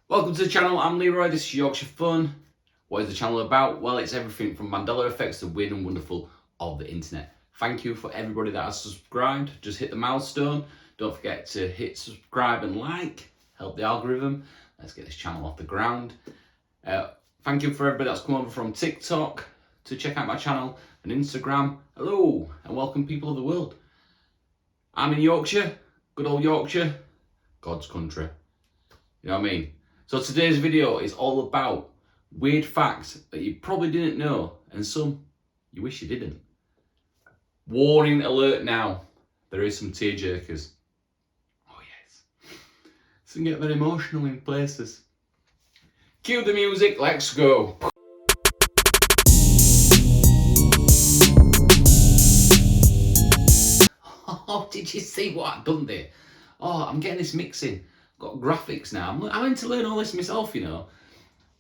Welcome to the channel, I'm Leroy, this is Yorkshire Fun. What is the channel about? Well, it's everything from Mandela effects to weird and wonderful of the internet. Thank you for everybody that has subscribed. Just hit the milestone. Don't forget to hit subscribe and like, help the algorithm. Let's get this channel off the ground. Thank you for everybody that's come over from TikTok to check out my channel and Instagram. Hello and welcome people of the world. I'm in Yorkshire, good old Yorkshire, God's country. You know what I mean? So today's video is all about weird facts that you probably didn't know and some you wish you didn't. Warning alert now, there is some tearjerkers. Oh yes. This can get very emotional in places. Cue the music, let's go. Oh, did you see what I've done there? Oh, I'm getting this mixing. Got graphics now. I'm having to learn all this myself, you know.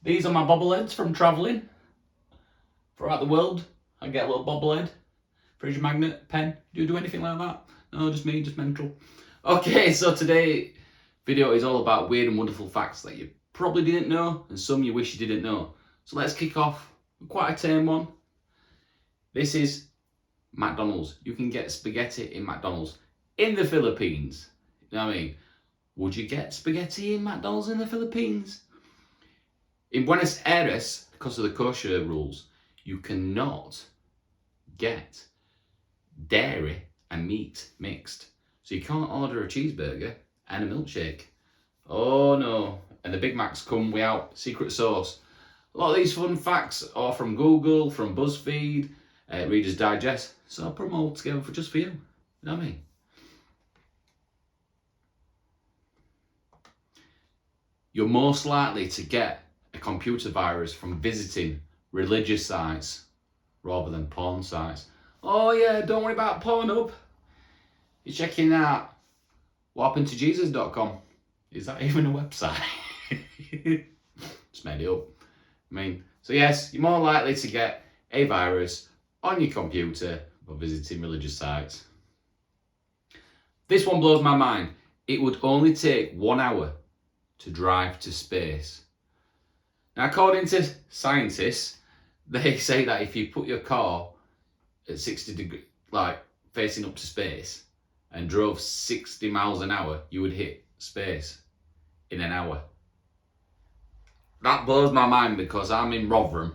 These are my bobbleheads from travelling throughout the world. I get a little bobblehead, fridge magnet, pen. Do you do anything like that? No, just me, just mental. Okay, so today video is all about weird and wonderful facts that you probably didn't know and some you wish you didn't know. So let's kick off with quite a tame one. This is McDonald's. You can get spaghetti in McDonald's in the Philippines. You know what I mean? Would you get spaghetti in McDonald's in the Philippines? In Buenos Aires, because of the kosher rules, you cannot get dairy and meat mixed. So you can't order a cheeseburger and a milkshake. Oh no. And the Big Macs come without secret sauce. A lot of these fun facts are from Google, from BuzzFeed, Reader's Digest. So I'll put them all together just for you. You know what I mean? You're most likely to get a computer virus from visiting religious sites rather than porn sites. Oh yeah, don't worry about Pornhub. You're checking out whathappenedtojesus.com. Is that even a website? Just made it up. I mean, so yes, you're more likely to get a virus on your computer for visiting religious sites. This one blows my mind. It would only take 1 hour to drive to space. Now, according to scientists, they say that if you put your car at 60 degrees, like facing up to space, and drove 60 miles an hour, you would hit space in an hour. That blows my mind because I'm in Rotherham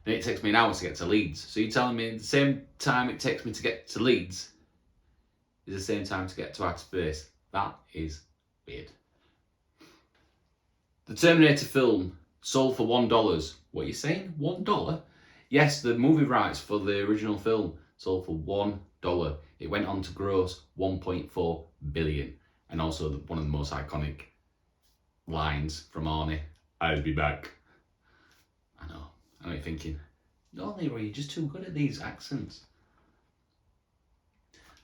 and it takes me an hour to get to Leeds. So you're telling me the same time it takes me to get to Leeds is the same time to get to outer space? That is weird. The Terminator film sold for $1. What are you saying? $1? Yes, the movie rights for the original film sold for $1. It went on to gross 1.4 billion. And also one of the most iconic lines from Arnie, "I'll be back." I know you're thinking, no Leroy, you're just too good at these accents.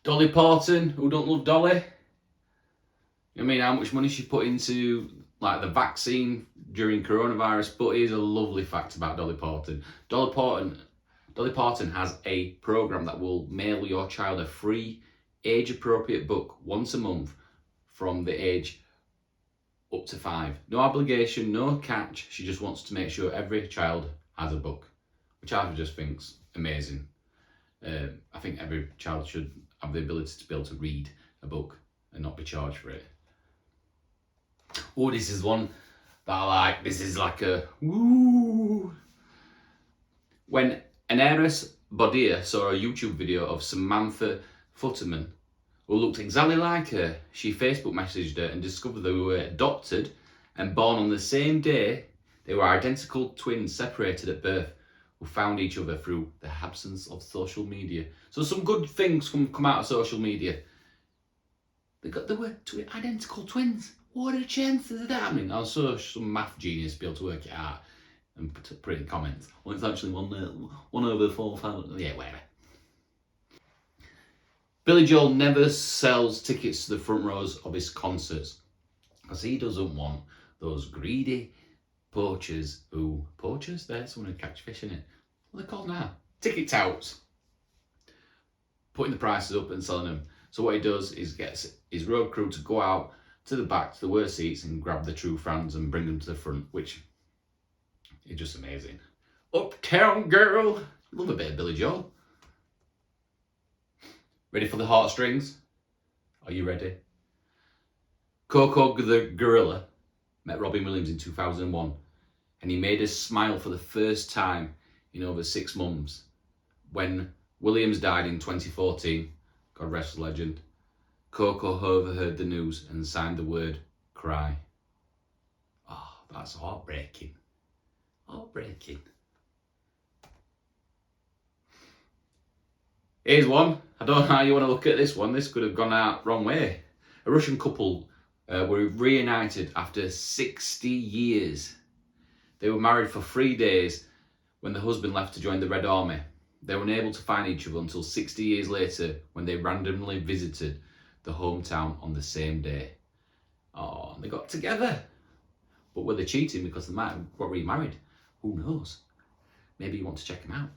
Dolly Parton, who don't love Dolly? I mean, how much money she put into like the vaccine during coronavirus, but here's a lovely fact about Dolly Parton. Dolly Parton has a program that will mail your child a free age-appropriate book once a month from the age up to 5. No obligation, no catch. She just wants to make sure every child has a book, which I just think's amazing. I think every child should have the ability to be able to read a book and not be charged for it. Oh, this is one that I like. This is like a woo. When an heiress Bodia saw a YouTube video of Samantha Futterman, who looked exactly like her, she Facebook messaged her and discovered they were adopted and born on the same day. They were identical twins separated at birth who found each other through the absence of social media. So some good things come out of social media. They were identical twins. What are the chances of that happening? I'm sure some math genius be able to work it out and put it in comments. Well, it's actually 1 over 4,000. Yeah, whatever. Billy Joel never sells tickets to the front rows of his concerts because he doesn't want those greedy poachers who... Poachers? There's someone who catch fish in it. What are they called now? Ticket touts. Putting the prices up and selling them. So what he does is gets his road crew to go out to the back, to the worst seats, and grab the true fans and bring them to the front, which is just amazing. Uptown Girl. Love a bit of Billy Joel. Ready for the heartstrings? Are you ready? Coco the Gorilla met Robin Williams in 2001, and he made us smile for the first time in over 6 months when Williams died in 2014. God rest the legend. Coco overheard the news and signed the word cry. Oh, that's heartbreaking. Heartbreaking. Here's one. I don't know how you want to look at this one. This could have gone out wrong way. A Russian couple were reunited after 60 years. They were married for 3 days when the husband left to join the Red Army. They were unable to find each other until 60 years later when they randomly visited the hometown on the same day. Oh, they got together. But were they cheating because they might have got remarried? Who knows? Maybe you want to check them out.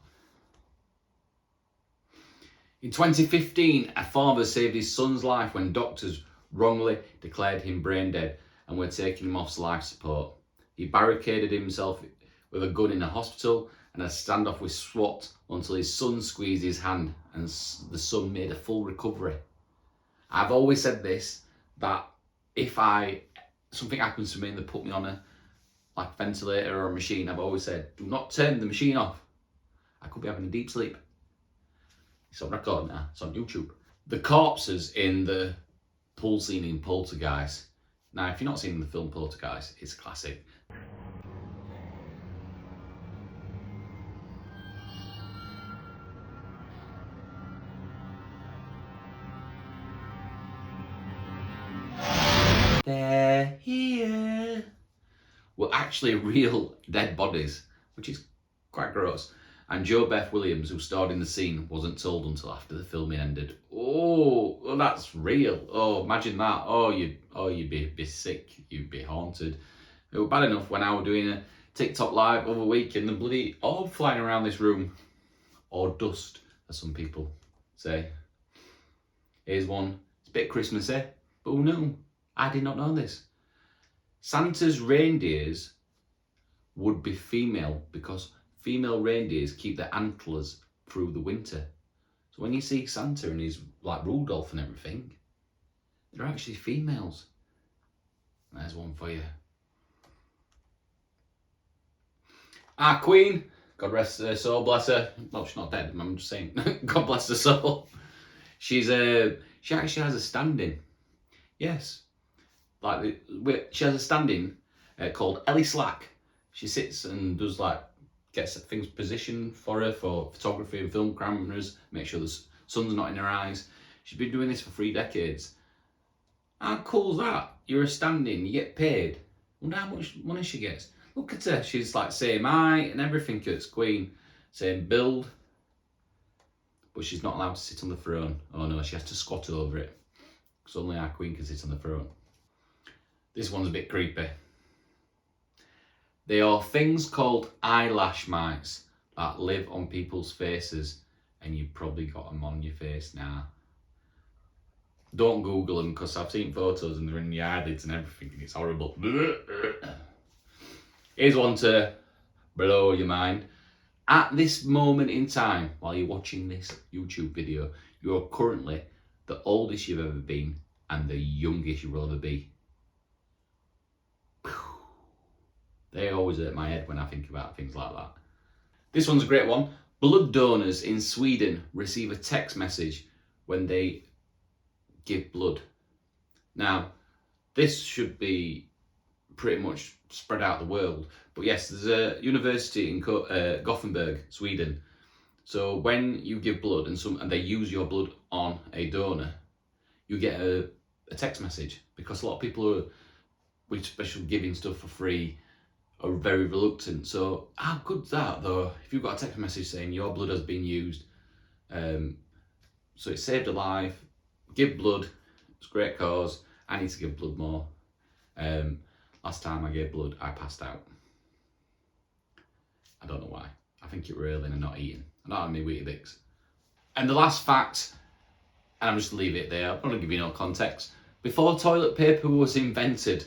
In 2015, a father saved his son's life when doctors wrongly declared him brain dead and were taking him off life support. He barricaded himself with a gun in a hospital and a standoff with SWAT until his son squeezed his hand and the son made a full recovery. I've always said this, that if something happens to me and they put me on a ventilator or a machine, I've always said, do not turn the machine off. I could be having a deep sleep. It's on record now, it's on YouTube. The corpses in the pool scene in Poltergeist. Now, if you're not seen the film Poltergeist, it's a classic. They're here. Were actually real dead bodies, which is quite gross. And Jo Beth Williams, who starred in the scene, wasn't told until after the filming ended. Oh, well, that's real. Oh, imagine that. Oh, you'd be sick. You'd be haunted. It was bad enough when I was doing a TikTok live over the week and the bloody orb flying around this room. Or dust, as some people say. Here's one. It's a bit Christmassy, but who knew? I did not know this. Santa's reindeers would be female because female reindeers keep their antlers through the winter. So when you see Santa and he's like Rudolph and everything, they're actually females. There's one for you. Our Queen, God rest her soul, bless her. Well, she's not dead, I'm just saying, God bless her soul. She actually has a stand-in. Yes. She has a stand-in called Ellie Slack. She sits and does gets things positioned for her for photography and film cameras, make sure the sun's not in her eyes. She's been doing this for 3 decades. How cool is that? You're a stand-in, you get paid. Wonder how much money she gets. Look at her, she's same height and everything as Queen, same build. But she's not allowed to sit on the throne. Oh no, she has to squat over it. Because only our Queen can sit on the throne. This one's a bit creepy. They are things called eyelash mites that live on people's faces, and you've probably got them on your face now. Don't Google them because I've seen photos and they're in your eyelids and everything and it's horrible. Here's one to blow your mind. At this moment in time, while you're watching this YouTube video, you're currently the oldest you've ever been and the youngest you will ever be. They always hurt my head when I think about things like that. This one's a great one. Blood donors in Sweden receive a text message when they give blood. Now, this should be pretty much spread out the world. But yes, there's a university in Gothenburg, Sweden. So when you give blood and they use your blood on a donor, you get a text message, because a lot of people with special giving stuff for free are very reluctant. So how good's that though? If you've got a text message saying your blood has been used, so it saved a life, give blood, it's a great cause. I need to give blood more. Last time I gave blood, I passed out. I don't know why. I think it were early and not eating. I don't have any Weetabix. And the last fact, and I'm just going to leave it there, I'm not going to give you no context, Before toilet paper was invented,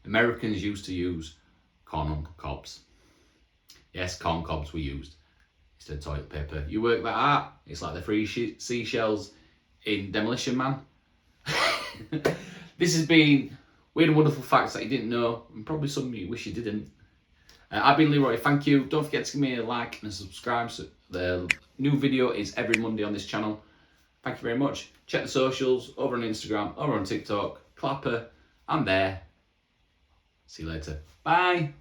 Americans used to use corn cobs. Yes, corn cobs were used instead of toilet paper. You work that out, it's like the three seashells in Demolition Man. This has been weird and wonderful facts that you didn't know, and probably some you wish you didn't. I've been Leroy, thank you. Don't forget to give me a like and subscribe. So the new video is every Monday on this channel. Thank you very much. Check the socials over on Instagram, over on TikTok. Clapper, I'm there. See you later. Bye.